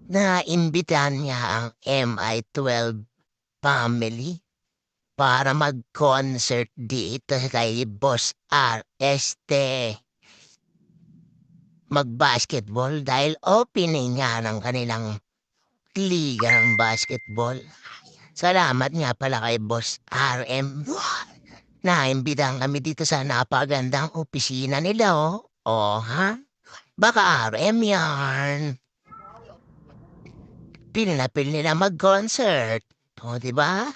Naimbitahan niya ang MI12 family para mag-concert dito kay Boss R. Mag-basketball dahil opening nga ng kanilang liga ng basketball. Salamat nga pala kay Boss RM. Naimbitahan kami dito sa napagandang opisina nila, oh. Oh, ha? Baka RM yarn. Pinapil nila mag-concert. O, diba?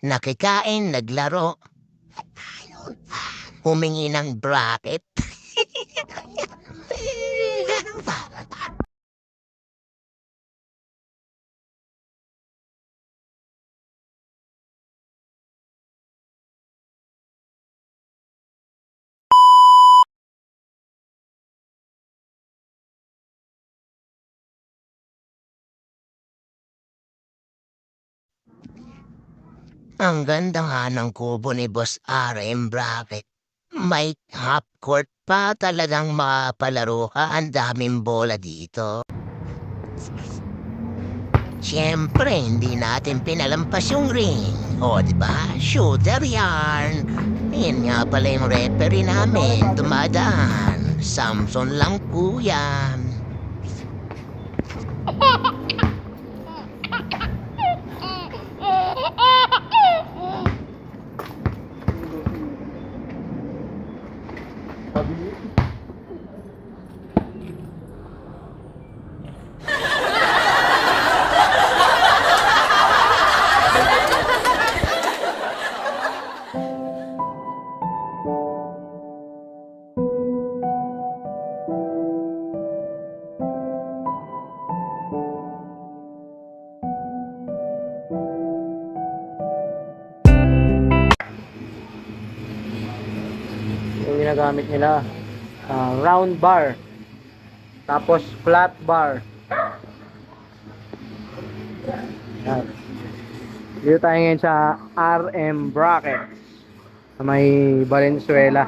Nakikain, naglaro. Humingi ng bracket. Ang ganda nga ng kubo ni Boss RM Bracket. May half court pa, talagang mapalaro ka. Ang daming bola dito. Siyempre, hindi natin pinalampas yung ring. O, diba? Shooter yarn. Yan nga pala yung referee namin. Dumadaan. Samson lang po yan. Yung ginagamit nila, round bar, tapos flat bar. Yan. Dito tayo ngayon sa RM Bracket sa may Valenzuela.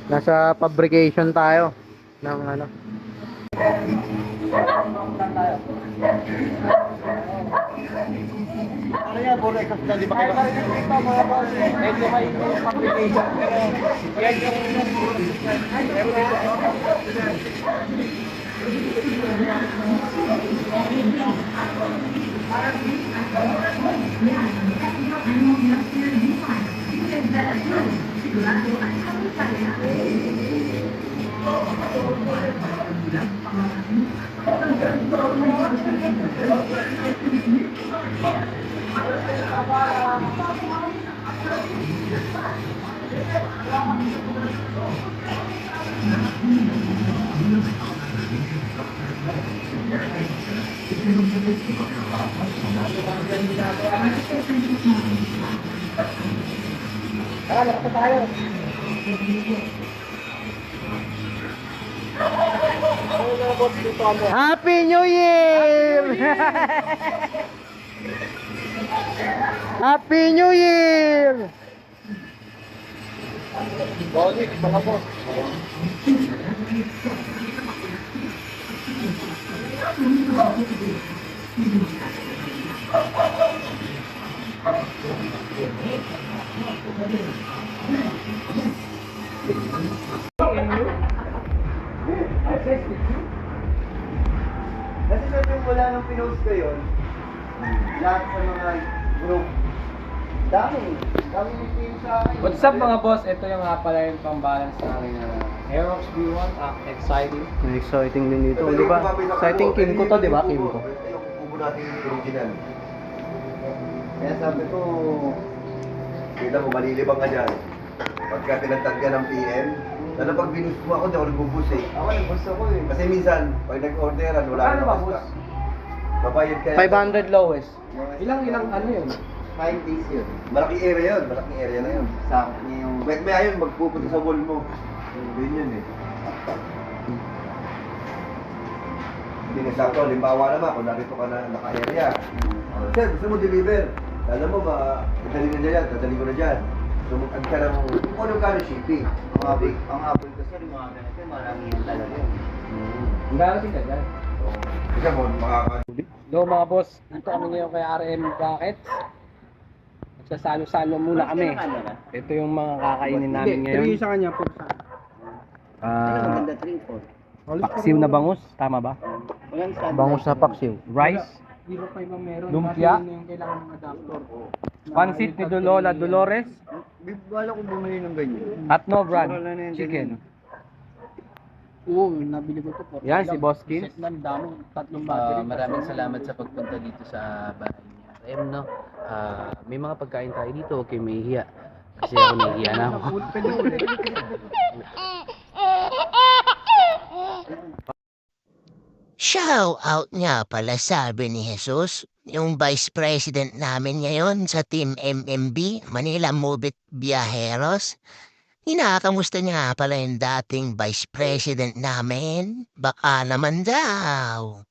Nasa fabrication tayo ng ano. Ano yan, puro exhaust na, di ba kayo? Ito mga boss, medyo may fabrication. Yan yung... Happy New Year! Happy New Year! Balik, mga boss. Kasi sabi wala nang pinost ko yun, lahat sa mga group, dami nagpili sa akin. What's up mga boss? Ito yung nga pala yung pang-balance namin na Aerox V1. Exciting. Exciting din dito, di ba? Exciting Kimco to, di ba? Kimco. Ito yung kubo natin yung original. Kaya sabi ko, kita mo, malilibang ka dyan. Pagka pinagtag ka ng PM, lalo pag binus mo ako, di ako nagbubus eh. Ako nagbus ako eh. Kasi minsan, pag nag-orderan, wala Ano ba, boss? Babayad ka. 500 lowest. Ilang ano yun? 5 days yun. Malaking area yun, malaking area na yun. Sakot niya yung... May ayun, magpupunta sa wall mo. Yun yun eh. Hindi nga sakto, halimbawa naman, kung narito ka na naka-area. Sir, gusto mo deliver? Alam mo ba, dadali na dyan, dadali ko na dyan. sumugad ka ng kung ano ka shipping. Ang habol ko sir, yung mga ganito, marami yan talaga yun. Ang darating ka dyan. Kasi mo, Hello mga boss, dito kami ngayon kay RM Brackets. Nagsasalo-salo muna kami. Ito yung mga kakainin namin ngayon. sa kanya po sa. Ah, drink po. paksiw na bangus, tama ba? Bangus na paksiw. Rice, Di ba pa ibang meron? Lumpia? Kasi yun yung kailangan ng adapter. pansit ni Lola Dolores, Bala ko bumili ng ganyan. at no brand, chicken. Oo, nabili ko to po. Yan, si Boss Kins. Set lang, dami. Tatlong battery. Maraming salamat sa pagpunta dito sa bahay niya. RM, no? May mga pagkain tayo dito, okay, may hiya. Kasi ako nahihiya na ako. Shout out nga pala sabi ni Jesus, yung Vice President namin ngayon sa Team MMB, Manila Movie Viajeros. Kinakamusta niya nga pala yung dating Vice President namin. Baka naman daw.